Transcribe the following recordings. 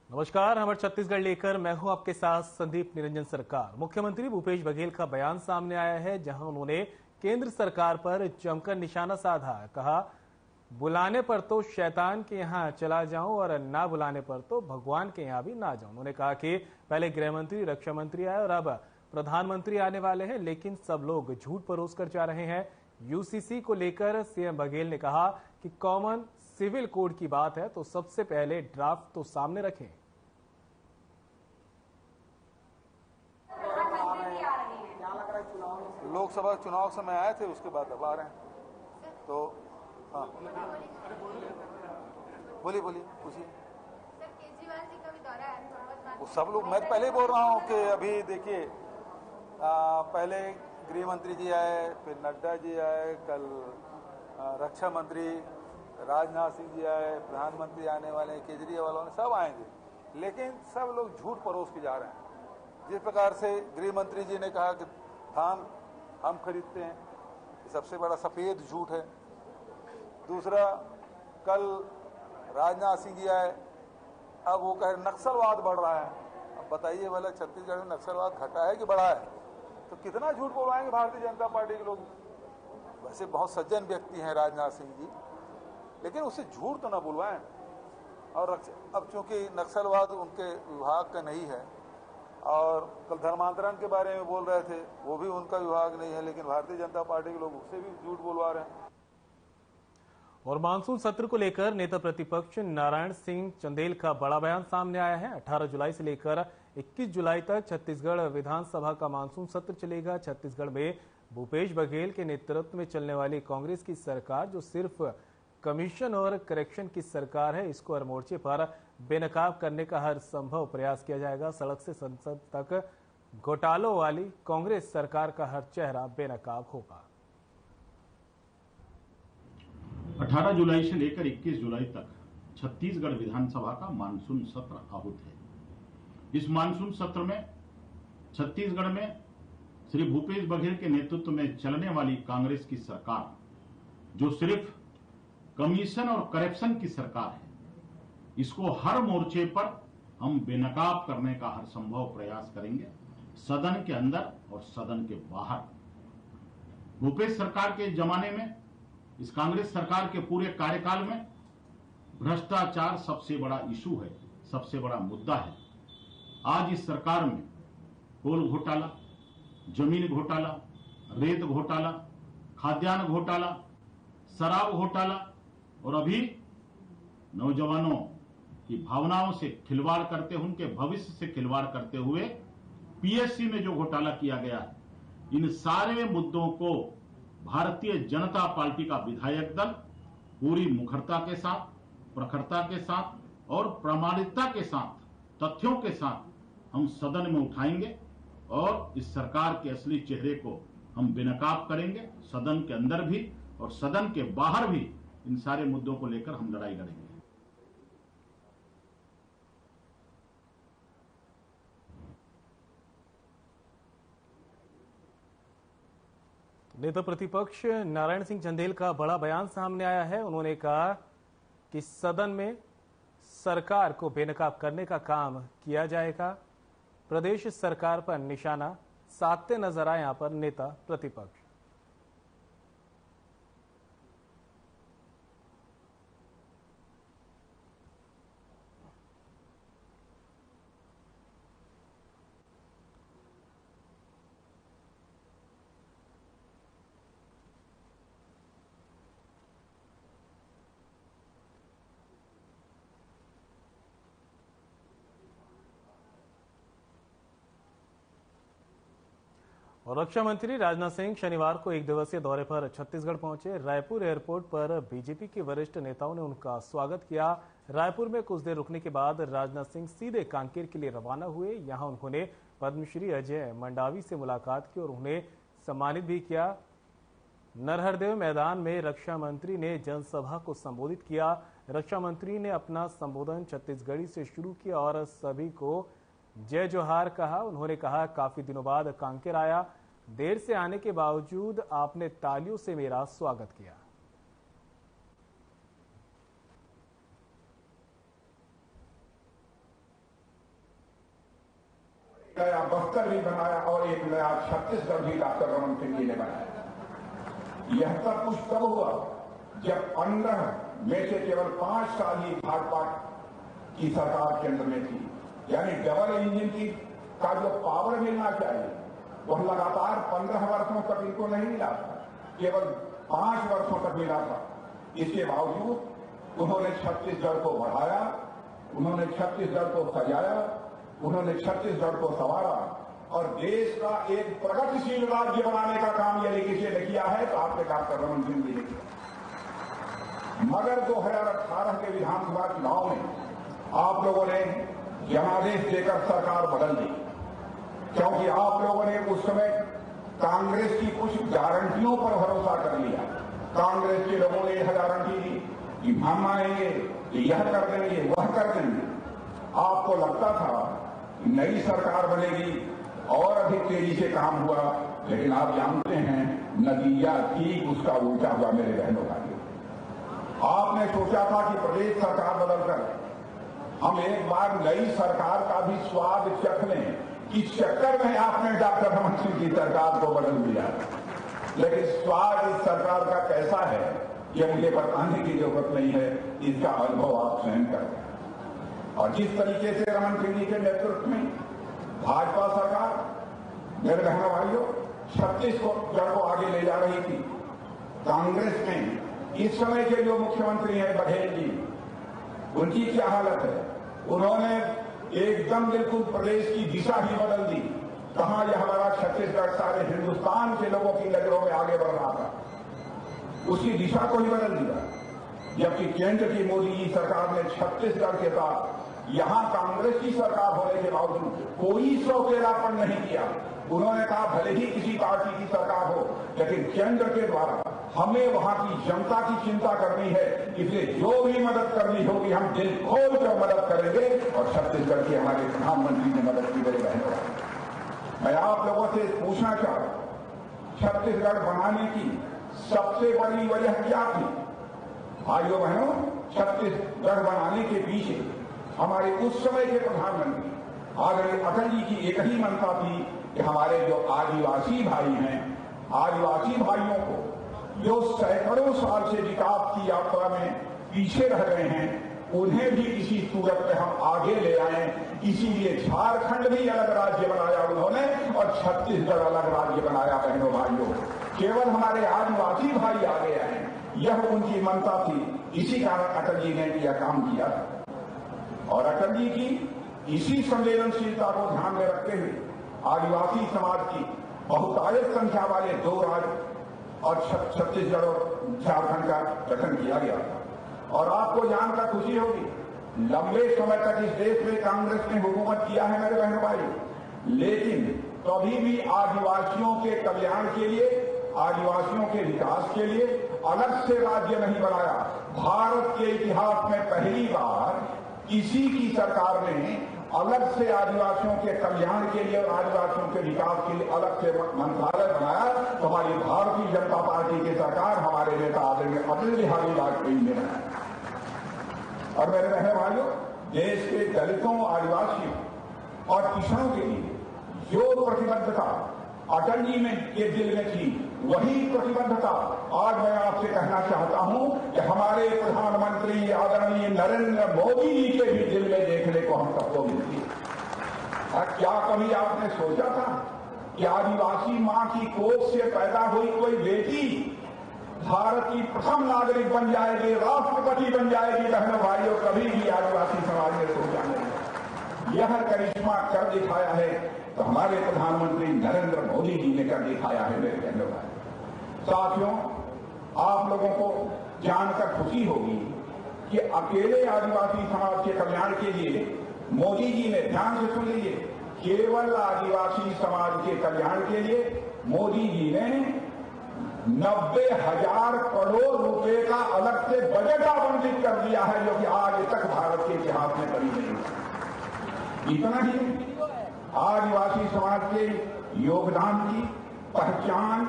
नमस्कार, हमारे छत्तीसगढ़ लेकर मैं हूं आपके साथ संदीप निरंजन सरकार। मुख्यमंत्री भूपेश बघेल का बयान सामने आया है, जहां उन्होंने केंद्र सरकार पर जमकर निशाना साधा। कहा, बुलाने पर तो शैतान के यहां चला जाऊं और ना बुलाने पर तो भगवान के यहां भी ना जाऊं। उन्होंने कहा कि पहले गृह मंत्री, रक्षा मंत्री आए और अब प्रधानमंत्री आने वाले हैं, लेकिन सब लोग झूठ परोस कर जा रहे हैं। यूसीसी को लेकर सीएम बघेल ने कहा कि कॉमन सिविल कोड की बात है तो सबसे पहले ड्राफ्ट तो सामने रखें। लोकसभा चुनाव समय आए थे, उसके बाद अब आ रहे हैं। तो हाँ, बोलिए पूछिए। सर, केजरीवाल जी का भी दौरा है। वो सब लोग, मैं तो पहले ही बोल रहा हूँ कि अभी देखिए, पहले गृह मंत्री जी आए, फिर नड्डा जी आए, कल रक्षा मंत्री राजनाथ सिंह जी आए, प्रधानमंत्री आने वाले हैं, केजरीवाल वाले सब आएंगे, लेकिन सब लोग झूठ परोस के जा रहे हैं। जिस प्रकार से गृह मंत्री जी ने कहा कि धान हम खरीदते हैं, ये सबसे बड़ा सफेद झूठ है। दूसरा, कल राजनाथ सिंह जी आए, अब वो कह नक्सलवाद बढ़ रहा है। अब बताइए भला, छत्तीसगढ़ में नक्सलवाद घटा है कि बढ़ा है? तो कितना झूठ बोलवाएंगे भारतीय जनता पार्टी के लोग। वैसे बहुत सज्जन व्यक्ति हैं राजनाथ सिंह जी, लेकिन उससे झूठ तो ना बुलवाएं। और अब चूंकि नक्सलवाद उनके विभाग का नहीं है, और कल धर्मांतरण के बारे में बोल रहे थे, वो भी उनका विभाग नहीं है, लेकिन भारतीय जनता पार्टी के लोग उससे भी झूठ बोलवा रहे हैं। और मानसून सत्र को लेकर नेता प्रतिपक्ष नारायण सिंह चंदेल का बड़ा बयान सामने आया है। 18 जुलाई से लेकर 21 जुलाई तक छत्तीसगढ़ विधानसभा का मानसून सत्र चलेगा। छत्तीसगढ़ में भूपेश बघेल के नेतृत्व में चलने वाली कांग्रेस की सरकार, जो सिर्फ कमीशन और करेक्शन की सरकार है, इसको हर मोर्चे पर बेनकाब करने का हर संभव प्रयास किया जाएगा। सड़क से संसद तक घोटालों वाली कांग्रेस सरकार का हर चेहरा बेनकाब होगा। 18 जुलाई से लेकर 21 जुलाई तक छत्तीसगढ़ विधानसभा का मानसून सत्र आहूत है। इस मानसून सत्र में छत्तीसगढ़ में श्री भूपेश बघेल के नेतृत्व में चलने वाली कांग्रेस की सरकार, जो सिर्फ कमीशन और करप्शन की सरकार है, इसको हर मोर्चे पर हम बेनकाब करने का हर संभव प्रयास करेंगे, सदन के अंदर और सदन के बाहर। भूपेश सरकार के जमाने में, इस कांग्रेस सरकार के पूरे कार्यकाल में भ्रष्टाचार सबसे बड़ा इशू है, सबसे बड़ा मुद्दा है। आज इस सरकार में कोल घोटाला, जमीन घोटाला, रेत घोटाला, खाद्यान्न घोटाला, शराब घोटाला और अभी नौजवानों की भावनाओं से खिलवाड़ करते, उनके भविष्य से खिलवाड़ करते हुए पीएससी में जो घोटाला किया गया है, इन सारे मुद्दों को भारतीय जनता पार्टी का विधायक दल पूरी मुखरता के साथ, प्रखरता के साथ और प्रामाणिकता के साथ, तथ्यों के साथ हम सदन में उठाएंगे और इस सरकार के असली चेहरे को हम बेनकाब करेंगे। सदन के अंदर भी और सदन के बाहर भी इन सारे मुद्दों को लेकर हम लड़ाई लड़ेंगे। नेता प्रतिपक्ष नारायण सिंह चंदेल का बड़ा बयान सामने आया है। उन्होंने कहा कि सदन में सरकार को बेनकाब करने का काम किया जाएगा। प्रदेश सरकार पर निशाना साधते नजर आए यहां पर नेता प्रतिपक्ष। और रक्षा मंत्री राजनाथ सिंह शनिवार को एक दिवसीय दौरे पर छत्तीसगढ़ पहुंचे। रायपुर एयरपोर्ट पर बीजेपी के वरिष्ठ नेताओं ने उनका स्वागत किया। रायपुर में कुछ देर रुकने के बाद राजनाथ सिंह सीधे कांकेर के लिए रवाना हुए। यहां उन्होंने पद्मश्री अजय मंडावी से मुलाकात की और उन्हें सम्मानित भी किया। नरहरदेव मैदान में रक्षा मंत्री ने जनसभा को संबोधित किया। रक्षा मंत्री ने अपना संबोधन छत्तीसगढ़ी से शुरू किया और सभी को जय जोहार कहा। उन्होंने कहा, काफी दिनों बाद कांकेर आया, देर से आने के बावजूद आपने तालियों से मेरा स्वागत किया। नया बस्तर भी बनाया और एक नया छत्तीसगढ़ भी डॉक्टर रमन सिंह जी ने बनाया। यह सब कुछ तब हुआ जब 15 में से केवल 5 साल ही भाजपा की सरकार केंद्र में थी। यानी डबल इंजन की का जो पावर मिलना चाहिए वह लगातार 15 वर्षों तक इनको नहीं मिला था, केवल 5 वर्षों तक मिला था। इसके बावजूद उन्होंने छत्तीसगढ़ को बढ़ाया, उन्होंने छत्तीसगढ़ को सजाया, उन्होंने छत्तीसगढ़ को संवारा और देश का एक प्रगतिशील राज्य बनाने का काम यदि किसी ने किया है तो आपने डॉक्टर रमन सिंह जी ने किया। मगर 2018 के विधानसभा चुनाव में आप लोगों ने जनादेश देकर सरकार बदल दी, क्योंकि आप लोगों ने उस समय कांग्रेस की कुछ गारंटियों पर भरोसा कर लिया। कांग्रेस के लोगों ने यह गारंटी दी कि हम आएंगे, यह कर देंगे, वह कर देंगे। आपको लगता था कि नई सरकार बनेगी और अधिक तेजी से काम हुआ, लेकिन आप जानते हैं नतीजा ठीक उसका उल्टा हुआ। मेरे बहनों भाइयों, आपने सोचा था कि प्रदेश सरकार बदलकर हम एक बार नई सरकार का भी स्वाद चख लें, इस चक्कर में आपने डॉक्टर रमन सिंह की सरकार को बदल दिया। लेकिन स्वाद इस सरकार का कैसा है यह मुझे बताने की जरूरत नहीं है, इसका अनुभव आप स्वयं करें। और जिस तरीके से रमन सिंह जी के नेतृत्व में भाजपा सरकार, मेरे बहनों भाइयों, छत्तीसगढ़ को आगे ले जा रही थी, कांग्रेस में इस समय के जो मुख्यमंत्री हैं बघेल जी, उनकी क्या हालत है। उन्होंने एकदम बिल्कुल प्रदेश की दिशा ही बदल दी। कहां यह हमारा छत्तीसगढ़ सारे हिंदुस्तान के लोगों की नजरों में आगे बढ़ रहा था, उसकी दिशा को ही बदल दिया। जबकि केंद्र की मोदी जी सरकार ने छत्तीसगढ़ के साथ यहां कांग्रेस की सरकार होने के बावजूद कोई सौतेलापन नहीं किया। उन्होंने कहा भले ही किसी पार्टी की सरकार हो, लेकिन केंद्र के द्वारा हमें वहां की जनता की चिंता करनी है, इसलिए जो भी मदद करनी होगी हम दिल खोल कर मदद करेंगे। और छत्तीसगढ़ के हमारे प्रधानमंत्री ने मदद की। मेरे बहनों, मैं आप लोगों से पूछना चाहता हूं, छत्तीसगढ़ बनाने की सबसे बड़ी वजह क्या थी? भाइयों बहनों, छत्तीसगढ़ बनाने के पीछे हमारे उस समय के प्रधानमंत्री आदरणीय अटल जी की एक ही मंशा थी कि हमारे जो आदिवासी भाई हैं, आदिवासी भाइयों को जो सैकड़ों साल से विकास की यात्रा में पीछे रह गए हैं, उन्हें भी किसी सूरत में हम आगे ले आए। इसीलिए झारखंड भी अलग राज्य बनाया उन्होंने और छत्तीसगढ़ अलग राज्य बनाया। बहनों भाइयों, केवल हमारे आदिवासी भाई आगे आए, यह उनकी मंशा थी। इसी कारण अटल जी ने यह काम किया और अटल जी की इसी संवेदनशीलता को ध्यान में रखते हुए आदिवासी समाज की बहुतायत संख्या वाले 2 राज्य और छत्तीसगढ़ और झारखंड का गठन किया गया। और आपको जानकर खुशी होगी, लंबे समय तक इस देश में कांग्रेस ने हुकूमत किया है मेरे बहनों भाई, लेकिन कभी भी आदिवासियों के कल्याण के लिए, आदिवासियों के विकास के लिए अलग से राज्य नहीं बनाया। भारत के इतिहास में पहली बार किसी की सरकार ने अलग से आदिवासियों के कल्याण के लिए और आदिवासियों के विकास के लिए अलग से मंत्रालय बनाया तो हमारी भारतीय जनता पार्टी की सरकार, हमारे नेता आदरणीय अटल बिहारी वाजपेयी ने बनाया। और मेरे बहनों भाइयों, देश के दलितों, आदिवासियों और किसानों के लिए जो प्रतिबद्धता अटल जी में के दिल में थी, वही प्रतिबद्धता आज मैं आपसे कहना चाहता हूं कि हमारे प्रधानमंत्री आदरणीय नरेंद्र मोदी जी के भी दिल में देखने को हम सबको मिलती है। क्या कभी आपने सोचा था कि आदिवासी मां की कोख से पैदा हुई कोई बेटी भारत की प्रथम नागरिक बन जाएगी, राष्ट्रपति बन जाएगी? बहनों भाइयों, कभी भी आदिवासी समाज ने सोचा नहीं। यह करिश्मा कर दिखाया है तो हमारे प्रधानमंत्री नरेंद्र मोदी जी ने कर दिखाया है। मेरे बहनों भाई, साथियों, आप लोगों को जानकर खुशी होगी कि अकेले आदिवासी समाज के कल्याण के लिए मोदी जी ने, ध्यान से सुन लीजिए, केवल आदिवासी समाज के कल्याण के लिए मोदी जी ने 90,000 करोड़ रुपए का अलग से बजट आवंटित कर दिया है, जो कि आज तक भारत के इतिहास में कभी नहीं हुआ। इतना ही आदिवासी समाज के योगदान की पहचान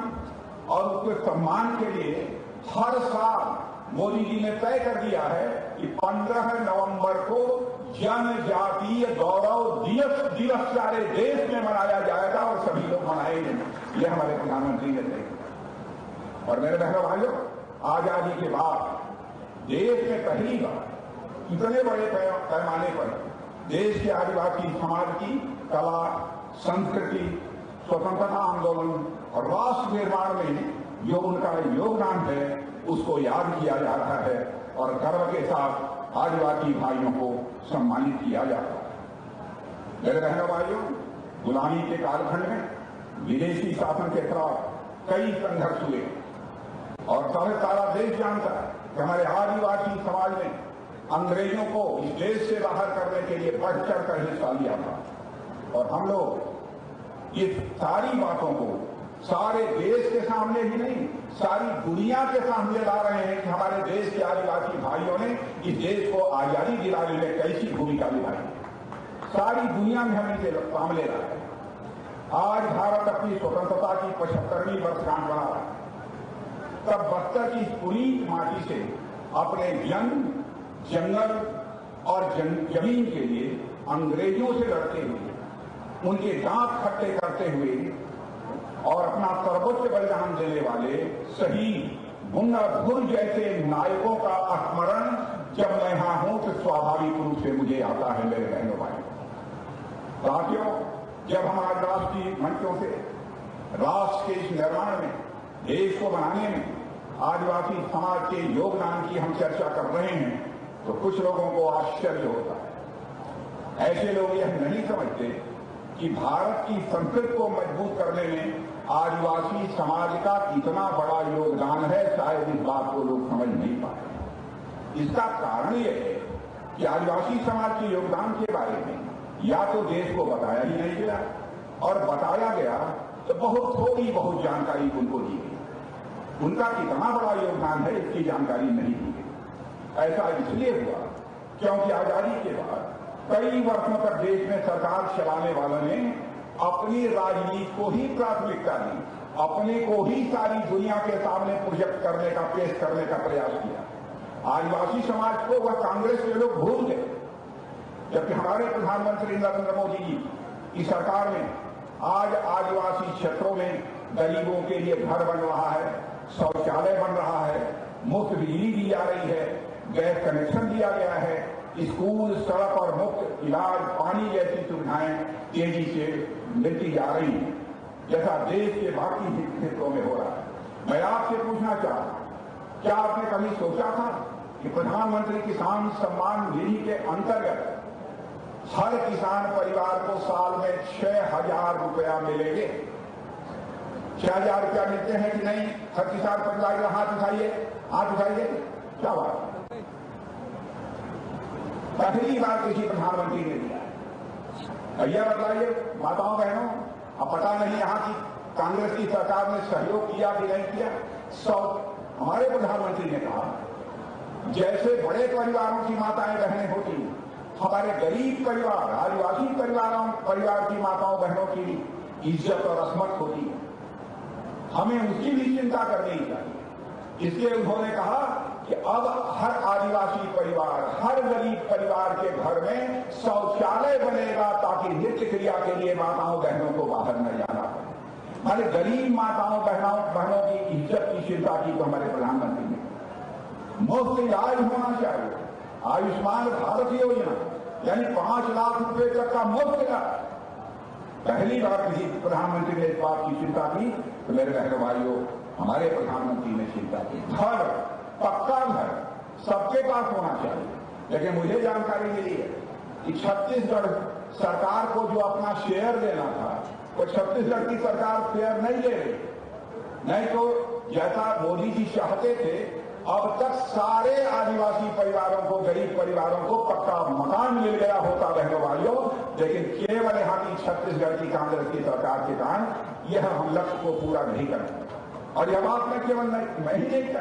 और उसके सम्मान के लिए हर साल मोदी जी ने तय कर दिया है कि 15 नवंबर को जनजातीय गौरव दिवस सारे देश में मनाया जाएगा और सभी लोग मनाएंगे। यह हमारे प्रधानमंत्री ने तय किया। और मेरे बहनों भाइयों, आजादी के बाद देश में पहली बार इतने बड़े पैमाने पर देश के आदिवासी समाज की कला, संस्कृति, स्वतंत्रता आंदोलन और राष्ट्र निर्माण में जो उनका योगदान है उसको याद किया जा रहा है और गर्व के साथ आदिवासी भाइयों को सम्मानित किया जाता है। मेरे बहनों भाइयों, गुलामी के कालखंड में विदेशी शासन के खिलाफ कई संघर्ष हुए और सारा देश जानता है कि हमारे आदिवासी समाज ने अंग्रेजों को इस देश से बाहर करने के लिए बढ़ चढ़ कर हिस्सा लिया था। और हम लोग इस सारी बातों को सारे देश के सामने ही नहीं, सारी दुनिया के सामने ला रहे हैं कि हमारे देश के आदिवासी भाइयों ने इस देश को आजादी दिलाने में कैसी भूमिका निभाई। सारी दुनिया में हम इसे सामने ला रहे हैं। आज भारत अपनी स्वतंत्रता की 75वीं वर्षगांठ मना रहा है। तब बस्तर की पुनीत माटी से अपने जंगल और जमीन के लिए अंग्रेजों से लड़ते हुए, उनके दांत खट्टे करते हुए और अपना सर्वोच्च बलिदान देने वाले शहीद मुन्ना धुर जैसे नायकों का स्मरण जब मैं यहां हूं तो स्वाभाविक रूप से मुझे आता है। मेरे बहनों भाइयों, साथियों, जब हम आज राष्ट्रीय मंचों से राष्ट्र के इस निर्माण में, देश को बनाने में आदिवासी समाज के योगदान की हम चर्चा कर रहे हैं तो कुछ लोगों को आश्चर्य होता है। ऐसे लोग यह नहीं समझते कि भारत की संस्कृति को मजबूत करने में आदिवासी समाज का कितना बड़ा योगदान है। शायद इस बात को लोग समझ नहीं पाते। इसका कारण यह है कि आदिवासी समाज के योगदान के बारे में या तो देश को बताया ही नहीं गया और बताया गया तो बहुत जानकारी उनको दी गई। उनका कितना बड़ा योगदान है इसकी जानकारी नहीं दी गई। ऐसा इसलिए हुआ क्योंकि आजादी के बाद कई वर्षों तक देश में सरकार चलाने वालों ने अपनी राजनीति को ही प्राथमिकता दी, अपने को ही सारी दुनिया के सामने प्रोजेक्ट करने का, पेश करने का प्रयास किया। आदिवासी समाज को वह कांग्रेस के लोग भूल गए। जबकि हमारे प्रधानमंत्री नरेंद्र मोदी जी की सरकार में आज आदिवासी क्षेत्रों में गरीबों के लिए घर बन रहा है, शौचालय बन रहा है, मुफ्त बिजली दी जा रही है, गैस कनेक्शन दिया गया है, स्कूल, सड़क और मुफ्त इलाज, पानी जैसी सुविधाएं तेजी से मिलती जा रही हैं, जैसा देश के बाकी क्षेत्रों में हो रहा है। मैं आपसे पूछना चाहता हूं, क्या आपने कभी सोचा था कि प्रधानमंत्री किसान सम्मान निधि के अंतर्गत हर किसान परिवार को साल में 6,000 रुपया मिलेंगे? 6,000 रुपया मिलते हैं कि नहीं? हर किसान परिवार का हाथ उठाइए, हाथ उठाइए। क्या बात, पहली बार किसी प्रधानमंत्री ने दिया। भैया बताइए माताओं बहनों, अब पता नहीं यहां की कांग्रेस की सरकार ने सहयोग किया कि नहीं किया। हमारे प्रधानमंत्री ने कहा जैसे बड़े परिवारों की माताएं बहनें होती, हमारे गरीब परिवार, आदिवासी परिवार की माताओं बहनों की इज्जत और असमत होती है, हमें उसकी भी चिंता करनी चाहिए। इसलिए उन्होंने कहा कि अब हर आदिवासी परिवार, हर गरीब परिवार के घर में शौचालय बनेगा ताकि नित्य क्रिया के लिए माताओं बहनों को बाहर न जाना पड़े। हमारे गरीब माताओं बहनों की इज्जत की चिंता की तो हमारे प्रधानमंत्री ने। मुफ्त इलाज होना चाहिए, आयुष्मान भारत योजना यानी 5 लाख रुपए तक का मुफ्त इलाज। पहली बार किसी प्रधानमंत्री ने इस बात की चिंता की तो मेरे बहनों भाइयों, हमारे प्रधानमंत्री ने चिंता की। घर, पक्का घर सबके पास होना चाहिए। लेकिन मुझे जानकारी मिली है कि छत्तीसगढ़ सरकार को जो अपना शेयर देना था वो छत्तीसगढ़ की सरकार शेयर नहीं ले रही। नहीं तो जैसा मोदी जी चाहते थे, अब तक सारे आदिवासी परिवारों को, गरीब परिवारों को पक्का मकान मिल गया होता बहनों भाइयों। लेकिन केवल यहाँ की छत्तीसगढ़ की कांग्रेस की सरकार के कारण यह हम लक्ष्य को पूरा नहीं कर सकते। और यह बात मैं केवल मैं ही नहीं कहता,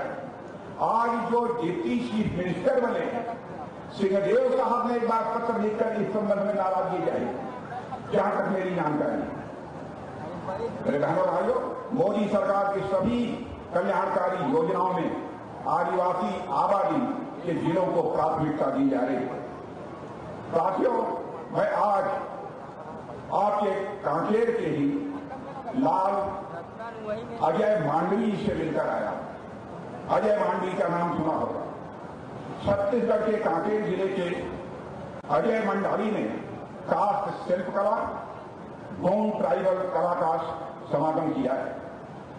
आज जो डिप्टी चीफ मिनिस्टर बने सिंहदेव साहब ने एक बार पत्र लिखकर इस संबंध में नाराजगी जाहिर, जहां तक मेरी जानकारी है। मेरे बहनों भाइयों, मोदी सरकार की सभी कल्याणकारी योजनाओं में आदिवासी आबादी के जिलों को प्राथमिकता दी जा रही है। साथियों, मैं आज आपके कांकेर के ही लाल अजय मांडवी से मिलकर आया। अजय मांडवी का नाम सुना होगा। छत्तीसगढ़ के कांकेर जिले के अजय मंडावी ने कास्ट शिल्पकला, गोंड ट्राइबल कला का समागम किया है।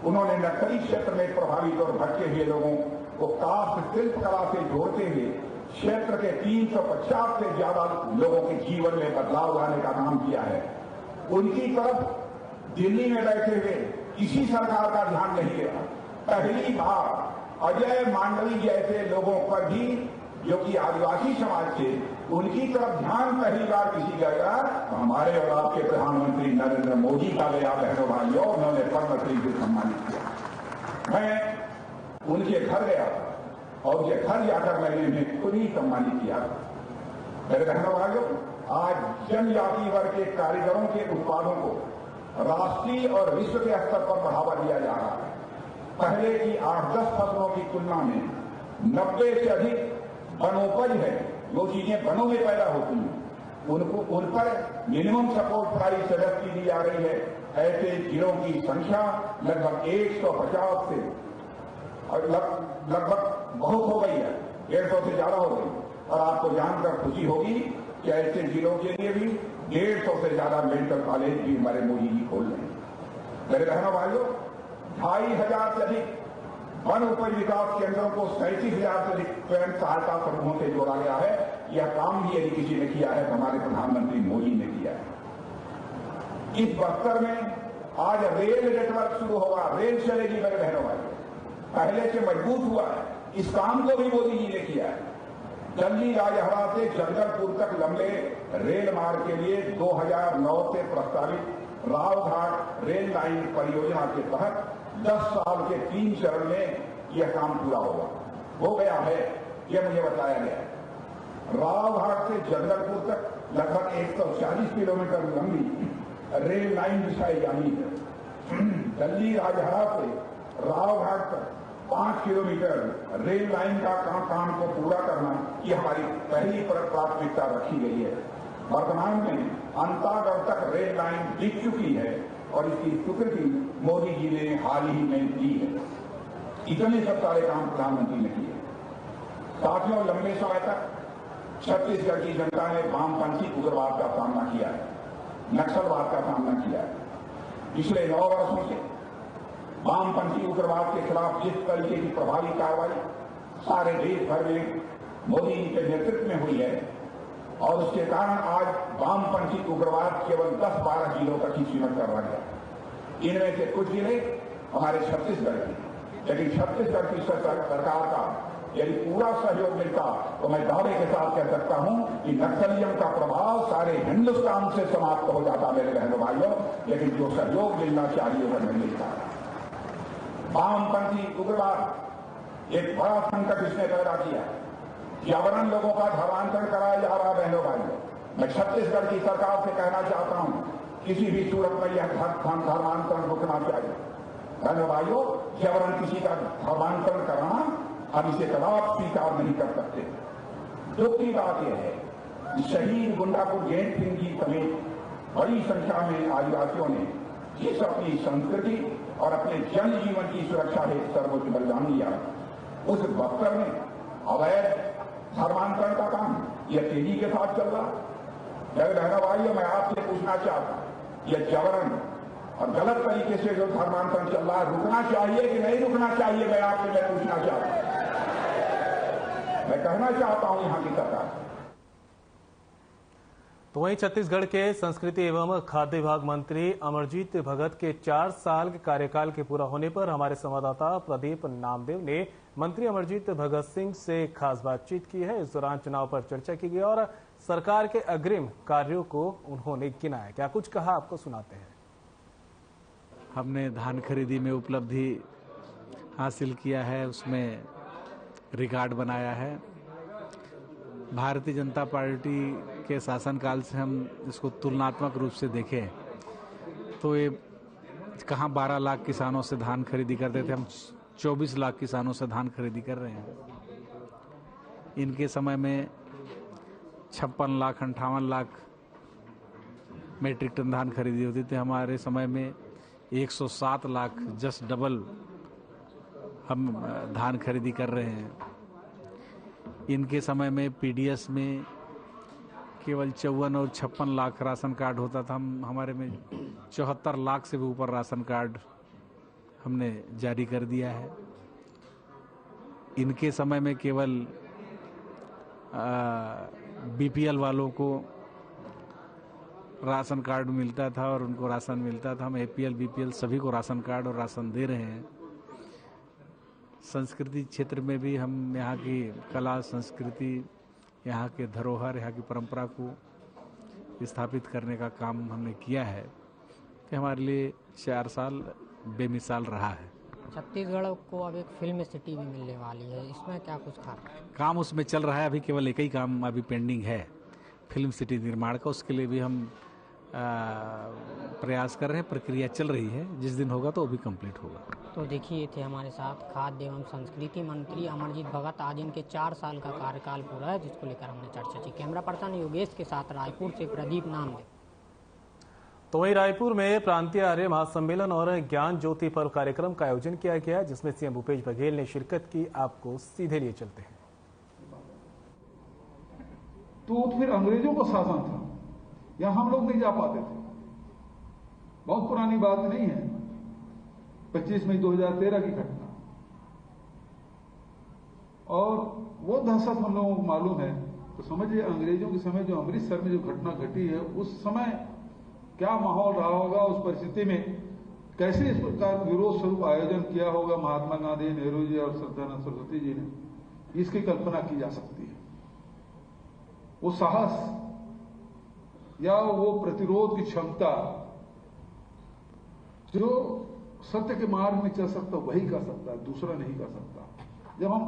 उन्होंने नक्सली क्षेत्र में प्रभावित और भटके हुए लोगों को कास्ट शिल्पकला से जोड़ते हुए क्षेत्र के 350 से ज्यादा लोगों के जीवन में बदलाव लाने का काम किया है। उनकी तरफ दिल्ली में बैठे हुए किसी सरकार का ध्यान नहीं गया। पहली बार अजय मांडवी जैसे लोगों पर भी, जो कि आदिवासी समाज थे, उनकी तरफ ध्यान पहली बार किसी का गया। हमारे और आपके प्रधानमंत्री नरेंद्र मोदी का गया। बहनों भाइयों, उन्होंने पद्मश्री से सम्मानित किया। मैं उनके घर गया और उनके घर जाकर मैंने उन्हें खुद ही सम्मानित किया। मेरे बहनों भाइयों, आज जनजाति वर्ग के कारीगरों के उत्पादों को राष्ट्रीय और विश्व के स्तर पर बढ़ावा दिया जा रहा है। पहले की 8-10 फसलों की तुलना में 90 से अधिक वनोपज है। जो चीजें वनों में पैदा होती हैं उन पर मिनिमम सपोर्ट प्राइस रद्द की जा रही है। ऐसे जिलों की संख्या लगभग 150 से और लगभग बहुत हो गई है, 150 से ज्यादा हो गई। और आपको जानकर खुशी होगी कि ऐसे जिलों के लिए भी 150 से ज्यादा मेडिकल कॉलेज भी हमारे मोदी जी खोल रहे हैं। मेरे बहनों भाइयों, 2500 से अधिक वन उपज विकास केंद्रों को 37,000 से अधिक स्वयं सहायता समूहों से जोड़ा गया है। यह काम भी यदि किसी ने किया है तो हमारे प्रधानमंत्री मोदी ने किया है। इस बस्तर में आज रेल नेटवर्क शुरू होगा, रेल चलेगी। मेरे बहनों भाइयों, पहले से मजबूत हुआ है। इस काम को भी मोदी जी ने किया है। दिल्ली राजहरा से जगदलपुर तक लंबे रेल मार्ग के लिए 2009 से प्रस्तावित रावघाट रेल लाइन परियोजना के तहत 10 साल के 3 चरण में यह काम पूरा होगा। हो गया है, यह मुझे बताया गया है। रावघाट से जगदलपुर तक लगभग 140 किलोमीटर लंबी रेल लाइन बिछाई जानी है। दिल्ली राजहरा से रावघाट तक 5 किलोमीटर रेल लाइन का काम को पूरा करना, ये हमारी पहली प्राथमिकता रखी गई है। वर्तमान में अंतागढ़ तक रेल लाइन दिख चुकी है और इसकी स्वीकृति मोदी जी ने हाल ही में दी है। इतने सब सारे काम प्रधानमंत्री ने किए। साथियों, लंबे समय तक छत्तीसगढ़ की जनता ने वामपंथी उग्रवाद का सामना किया है, नक्सलवाद का सामना किया है। पिछले 9 वर्षों से वामपंथी उग्रवाद के खिलाफ जिस तरीके की प्रभावी कार्रवाई सारे देश भर में मोदी जी के नेतृत्व में हुई है, और उसके कारण आज वामपंथी उग्रवाद केवल 10-12 जिलों तक ही सीमित कर रहा है। इनमें से कुछ जिले हमारे छत्तीसगढ़ के, लेकिन छत्तीसगढ़ की सरकार का यदि पूरा सहयोग मिलता तो मैं दावे के साथ कह सकता हूं कि नक्सलिज्म का प्रभाव सारे हिंदुस्तान से समाप्त हो जाता। मेरे बहनों भाइयों, लेकिन जो सहयोग मिलना चाहिए वह नहीं मिलता। वामपंथी उग्रवाद एक बड़ा संकट इसने पैदा किया। पर्यावरण लोगों का धर्मांतरण कराया जा रहा है। बहनों भाइयों, मैं छत्तीसगढ़ की सरकार से कहना चाहता हूं, किसी भी सूरत में यह धर्मांतरण रुकना चाहिए। बहनों भाइयों, पर्यावरण किसी का धर्मांतरण कराना हम इसे कदाप स्वीकार नहीं कर सकते। दुख की बात यह है कि शहीद गुंडापुर गेंद सिंह जी समेत बड़ी संख्या में आदिवासियों ने जिस अपनी संस्कृति और अपने जन जीवन की सुरक्षा हेतु सर्वोच्च बलिदान दिया, उस बस्तर में अवैध धर्मांतरण का काम यह तेजी के साथ चल रहा। मेरे बहनों भाइयों, मैं आपसे पूछना चाहता हूं, यह जबरन और गलत तरीके से जो धर्मांतरण चल रहा है, रुकना चाहिए कि नहीं रुकना चाहिए? मैं आपसे पूछना चाहता हूं। मैं कहना चाहता हूं यहां की सरकार। तो वहीं छत्तीसगढ़ के संस्कृति एवं खाद्य विभाग मंत्री अमरजीत भगत के 4 साल के कार्यकाल के पूरा होने पर हमारे संवाददाता प्रदीप नामदेव ने मंत्री अमरजीत भगत सिंह से खास बातचीत की है। इस दौरान चुनाव पर चर्चा की गई और सरकार के अग्रिम कार्यों को उन्होंने गिनाया। क्या कुछ कहा, आपको सुनाते हैं। हमने धान खरीदी में उपलब्धि हासिल किया है, उसमें रिकॉर्ड बनाया है। भारतीय जनता पार्टी के शासनकाल से हम इसको तुलनात्मक रूप से देखें तो ये कहाँ 12 लाख किसानों से धान खरीदी करते थे, हम 24 लाख किसानों से धान खरीदी कर रहे हैं। इनके समय में 56 लाख 58 लाख मेट्रिक टन धान खरीदी होती थी। हमारे समय में 107 लाख, जस्ट डबल हम धान खरीदी कर रहे हैं। इनके समय में पीडीएस में केवल 54 और 56 लाख राशन कार्ड होता था। हमारे में 74 लाख से भी ऊपर राशन कार्ड हमने जारी कर दिया है। इनके समय में केवल बीपीएल वालों को राशन कार्ड मिलता था और उनको राशन मिलता था। हम एपीएल बीपीएल सभी को राशन कार्ड और राशन दे रहे हैं। संस्कृति क्षेत्र में भी हम यहाँ की कला संस्कृति, यहाँ के धरोहर, यहाँ की परंपरा को स्थापित करने का काम हमने किया है कि हमारे लिए 4 साल बेमिसाल रहा है। छत्तीसगढ़ को अब एक फिल्म सिटी भी मिलने वाली है, इसमें क्या कुछ खास काम उसमें चल रहा है? अभी केवल एक ही काम अभी पेंडिंग है, फिल्म सिटी निर्माण का। उसके लिए भी हम प्रयास कर रहे हैं, प्रक्रिया चल रही है। जिस दिन होगा तो वो भी कंप्लीट होगा। तो देखिए, थे हमारे साथ खाद्य एवं संस्कृति मंत्री अमरजीत भगत। आज इनके 4 साल का कार्यकाल पूरा है, जिसको लेकर हमने चर्चा की। कैमरा पर्सन योगेश के साथ रायपुर से प्रदीप नामदेव। तो वहीं रायपुर में प्रांतीय आर्य महासम्मेलन और ज्ञान ज्योति पर्व कार्यक्रम का आयोजन किया गया, जिसमें सीएम भूपेश बघेल ने शिरकत की। आपको सीधे लिए चलते हैं। तो फिर अंग्रेजों का शासन था, यहां हम लोग नहीं जा पाते थे। बहुत पुरानी बात नहीं है, 25 मई 2013 की घटना। और वो दहशत हम लोगों को मालूम है। तो समझिए, अंग्रेजों के समय जो अमृतसर में जो घटना घटी है, उस समय क्या माहौल रहा होगा, उस परिस्थिति में कैसे इस प्रकार विरोध स्वरूप आयोजन किया होगा महात्मा गांधी, नेहरू जी और श्रद्धानंद सरस्वती जी ने, इसकी कल्पना की जा सकती है। वो साहस या वो प्रतिरोध की क्षमता, जो सत्य के मार्ग में चल सकता वही कर सकता है, दूसरा नहीं कर सकता। जब हम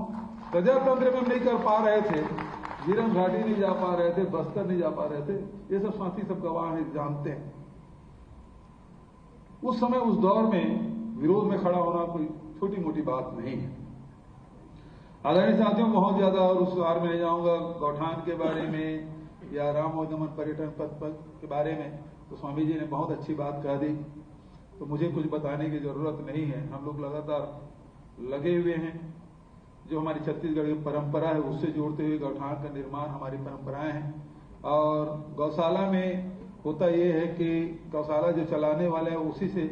प्रजातंत्र में नहीं कर पा रहे थे, जीरन घाटी नहीं जा पा रहे थे, बस्तर नहीं जा पा रहे थे, ये सब साथी सब गवाह हैं, जानते हैं। उस समय उस दौर में विरोध में खड़ा होना कोई छोटी मोटी बात नहीं है। आदरणीय साथियों, बहुत ज्यादा और उस बार में नहीं जाऊंगा गौठान के बारे में या राम वनगमन पर्यटन पथ के बारे में। तो स्वामी जी ने बहुत अच्छी बात कह दी, तो मुझे कुछ बताने की जरूरत नहीं है। हम लोग लगातार लगे हुए हैं। जो हमारी छत्तीसगढ़ की परंपरा है, उससे जोड़ते हुए गौठान का निर्माण हमारी परंपराएं हैं। और गौशाला में होता यह है कि गौशाला जो चलाने वाले हैं उसी से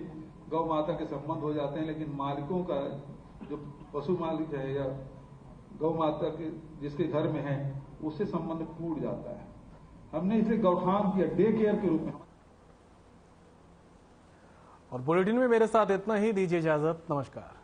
गौ माता के संबंध हो जाते हैं, लेकिन मालिकों का जो पशु मालिक है या गौ माता के जिसके घर में है, उससे संबंध टूट जाता है। हमने इसे गौठान किया, डे केयर के रूप में। और बुलेटिन में मेरे साथ इतना ही। दीजिए इजाजत, नमस्कार।